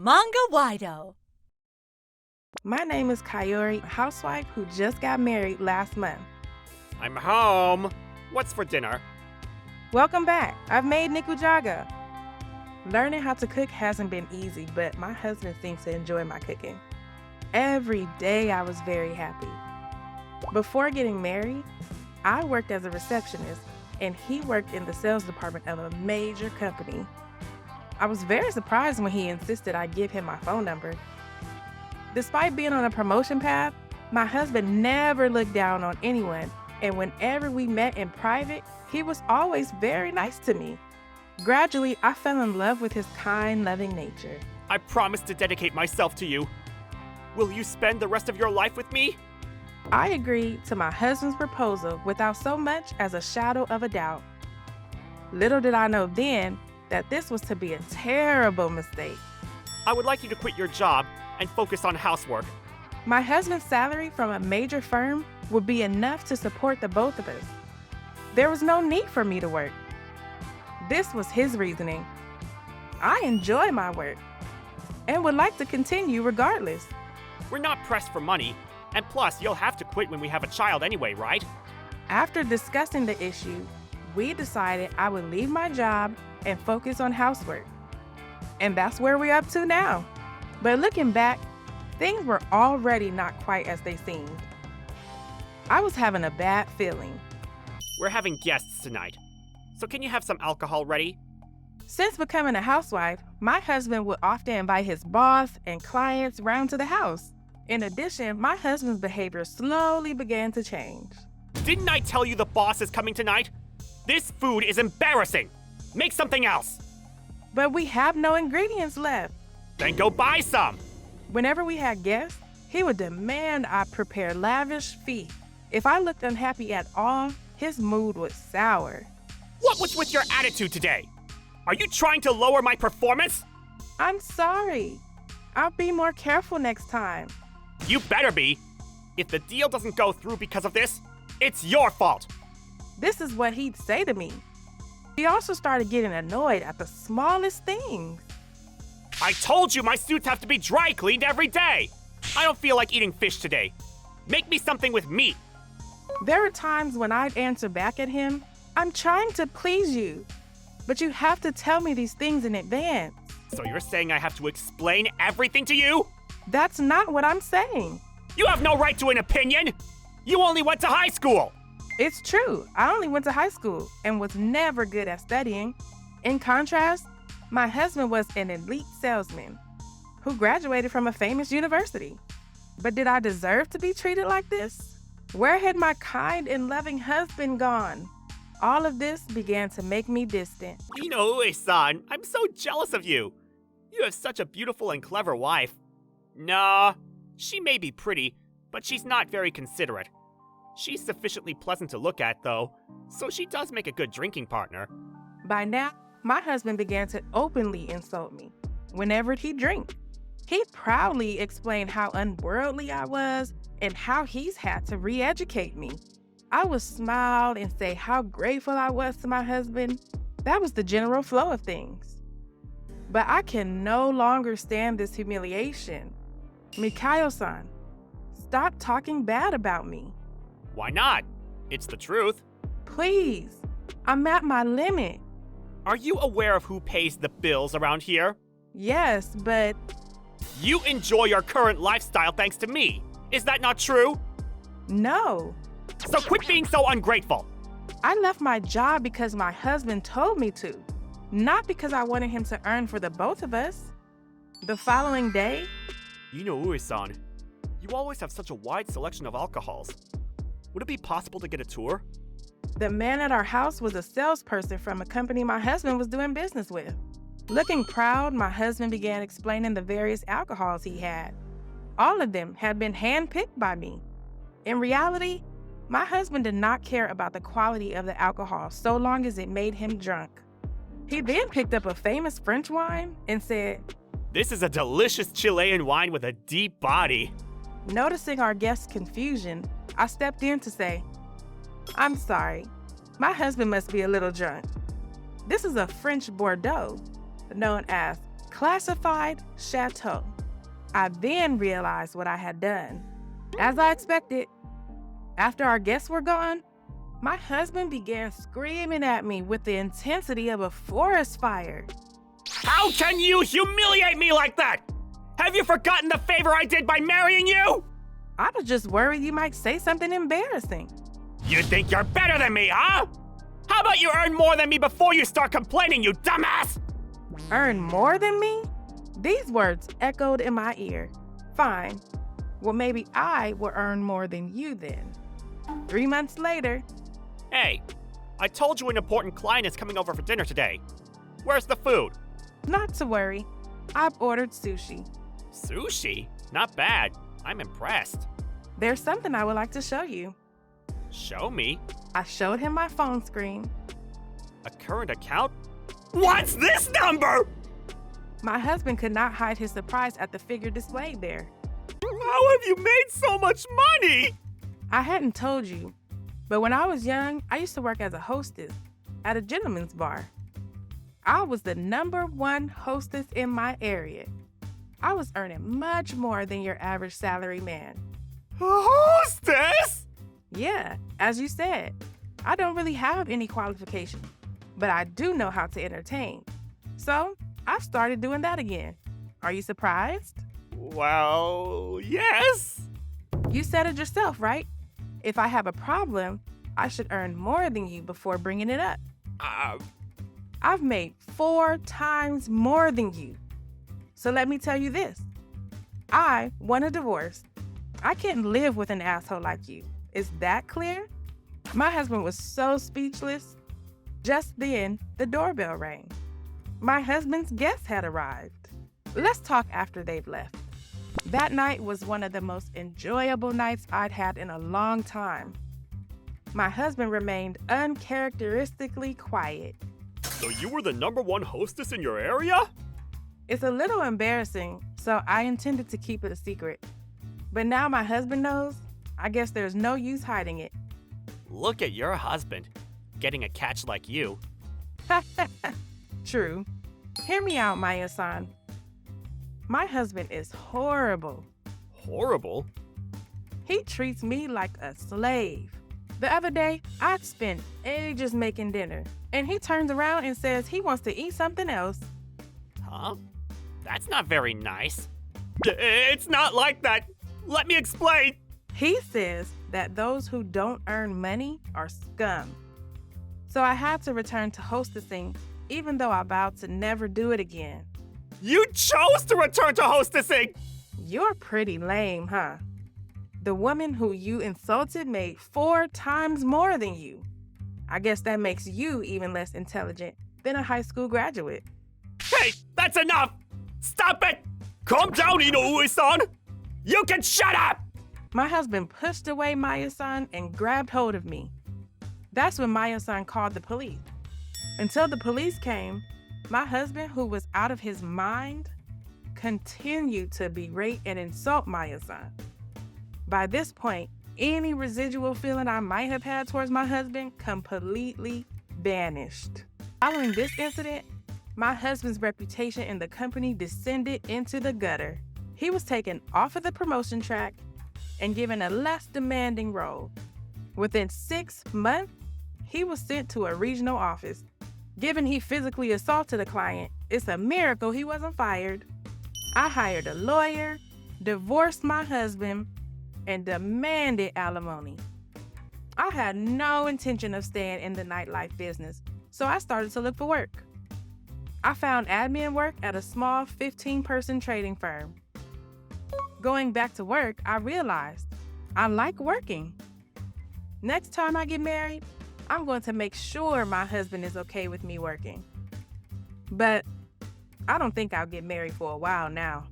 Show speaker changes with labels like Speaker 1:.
Speaker 1: Manga-Waido.
Speaker 2: My name is Kayori, a housewife who just got married last month.
Speaker 3: I'm home. What's for dinner?
Speaker 2: Welcome back. I've made nikujaga. Learning how to cook hasn't been easy, but my husband seems to enjoy my cooking. Every day I was very happy. Before getting married, I worked as a receptionist, and he worked in the sales department of a major company. I was very surprised when he insisted I give him my phone number. Despite being on a promotion path, my husband never looked down on anyone, and whenever we met in private, he was always very nice to me. Gradually, I fell in love with his kind, loving nature.
Speaker 3: I promise to dedicate myself to you. Will you spend the rest of your life with me?
Speaker 2: I agreed to my husband's proposal without so much as a shadow of a doubt. Little did I know then that this was to be a terrible mistake.
Speaker 3: I would like you to quit your job and focus on housework.
Speaker 2: My husband's salary from a major firm would be enough to support the both of us. There was no need for me to work. This was his reasoning. I enjoy my work and would like to continue regardless.
Speaker 3: We're not pressed for money, and plus you'll have to quit when we have a child anyway, right?
Speaker 2: After discussing the issue, we decided I would leave my job and focus on housework. And that's where we're up to now. But looking back, things were already not quite as they seemed. I was having a bad feeling.
Speaker 3: We're having guests tonight, so can you have some alcohol ready?
Speaker 2: Since becoming a housewife, my husband would often invite his boss and clients round to the house. In addition, my husband's behavior slowly began to change.
Speaker 3: Didn't I tell you the boss is coming tonight? This food is embarrassing. Make something else.
Speaker 2: But we have no ingredients left.
Speaker 3: Then go buy some.
Speaker 2: Whenever we had guests, he would demand I prepare lavish feast. If I looked unhappy at all, his mood was sour.
Speaker 3: What was with your attitude today? Are you trying to lower my performance?
Speaker 2: I'm sorry. I'll be more careful next time.
Speaker 3: You better be. If the deal doesn't go through because of this, it's your fault.
Speaker 2: This is what he'd say to me. He also started getting annoyed at the smallest things.
Speaker 3: I told you my suits have to be dry cleaned every day. I don't feel like eating fish today. Make me something with meat.
Speaker 2: There are times when I'd answer back at him, I'm trying to please you, but you have to tell me these things in advance.
Speaker 3: So you're saying I have to explain everything to you?
Speaker 2: That's not what I'm saying.
Speaker 3: You have no right to an opinion. You only went to high school.
Speaker 2: It's true. I only went to high school and was never good at studying. In contrast, my husband was an elite salesman who graduated from a famous university. But did I deserve to be treated like this? Where had my kind and loving husband gone? All of this began to make me distant.
Speaker 3: Inoue-san, I'm so jealous of you. You have such a beautiful and clever wife. Nah, she may be pretty, but she's not very considerate. She's sufficiently pleasant to look at, though, so she does make a good drinking partner.
Speaker 2: By now, my husband began to openly insult me whenever he'd drink. He'd proudly explain how unworldly I was and how he's had to re-educate me. I would smile and say how grateful I was to my husband. That was the general flow of things. But I can no longer stand this humiliation. Mikhail-san, stop talking bad about me.
Speaker 3: Why not? It's the truth.
Speaker 2: Please, I'm at my limit.
Speaker 3: Are you aware of who pays the bills around here?
Speaker 2: Yes, but...
Speaker 3: You enjoy your current lifestyle thanks to me. Is that not true?
Speaker 2: No.
Speaker 3: So quit being so ungrateful.
Speaker 2: I left my job because my husband told me to, not because I wanted him to earn for the both of us. The following day...
Speaker 3: Inoue-san, you always have such a wide selection of alcohols. Would it be possible to get a tour?
Speaker 2: The man at our house was a salesperson from a company my husband was doing business with. Looking proud, my husband began explaining the various alcohols he had. All of them had been handpicked by me. In reality, my husband did not care about the quality of the alcohol so long as it made him drunk. He then picked up a famous French wine and said,
Speaker 3: "This is a delicious Chilean wine with a deep body."
Speaker 2: Noticing our guest's confusion, I stepped in to say, "I'm sorry, my husband must be a little drunk. This is a French Bordeaux, known as classified chateau. I then realized what I had done. As I expected, after our guests were gone, my husband began screaming at me with the intensity of a forest fire.
Speaker 3: How can you humiliate me like that? Have you forgotten the favor I did by marrying you?
Speaker 2: I was just worried you might say something embarrassing.
Speaker 3: You think you're better than me, huh? How about you earn more than me before you start complaining, you dumbass?
Speaker 2: Earn more than me? These words echoed in my ear. Fine. Well, maybe I will earn more than you then. 3 months later.
Speaker 3: Hey, I told you an important client is coming over for dinner today. Where's the food?
Speaker 2: Not to worry. I've ordered sushi.
Speaker 3: Sushi? Not bad. I'm impressed.
Speaker 2: There's something I would like to show you.
Speaker 3: Show me.
Speaker 2: I showed him my phone screen.
Speaker 3: A current account? What's this number?
Speaker 2: My husband could not hide his surprise at the figure displayed there.
Speaker 3: How have you made so much money?
Speaker 2: I hadn't told you, but when I was young, I used to work as a hostess at a gentleman's bar. I was the #1 hostess in my area. I was earning much more than your average salary man.
Speaker 3: A hostess?
Speaker 2: Yeah, as you said, I don't really have any qualifications, but I do know how to entertain. So I started doing that again. Are you surprised?
Speaker 3: Well, yes.
Speaker 2: You said it yourself, right? If I have a problem, I should earn more than you before bringing it up. I've made 4 times more than you. So let me tell you this. I want a divorce. I can't live with an asshole like you. Is that clear? My husband was so speechless. Just then, the doorbell rang. My husband's guests had arrived. Let's talk after they'd left. That night was one of the most enjoyable nights I'd had in a long time. My husband remained uncharacteristically quiet.
Speaker 3: So you were the #1 hostess in your area?
Speaker 2: It's a little embarrassing, so I intended to keep it a secret. But now my husband knows, I guess there's no use hiding it.
Speaker 3: Look at your husband, getting a catch like you.
Speaker 2: True. Hear me out, Maya-san. My husband is horrible.
Speaker 3: Horrible?
Speaker 2: He treats me like a slave. The other day, I'd spent ages making dinner, and he turns around and says he wants to eat something else.
Speaker 3: Huh? That's not very nice. It's not like that. Let me explain.
Speaker 2: He says that those who don't earn money are scum. So I had to return to hostessing, even though I vowed to never do it again.
Speaker 3: You chose to return to hostessing!
Speaker 2: You're pretty lame, huh? The woman who you insulted made 4 times more than you. I guess that makes you even less intelligent than a high school graduate.
Speaker 3: Hey, that's enough! Stop it! Calm down, Inoue-san! You can shut up!
Speaker 2: My husband pushed away Maya-san and grabbed hold of me. That's when Maya-san called the police. Until the police came, my husband, who was out of his mind, continued to berate and insult Maya-san. By this point, any residual feeling I might have had towards my husband completely vanished. Following this incident, my husband's reputation in the company descended into the gutter. He was taken off of the promotion track and given a less demanding role. Within 6 months, he was sent to a regional office. Given he physically assaulted a client, it's a miracle he wasn't fired. I hired a lawyer, divorced my husband, and demanded alimony. I had no intention of staying in the nightlife business, so I started to look for work. I found admin work at a small 15-person trading firm. Going back to work, I realized I like working. Next time I get married, I'm going to make sure my husband is okay with me working. But I don't think I'll get married for a while now.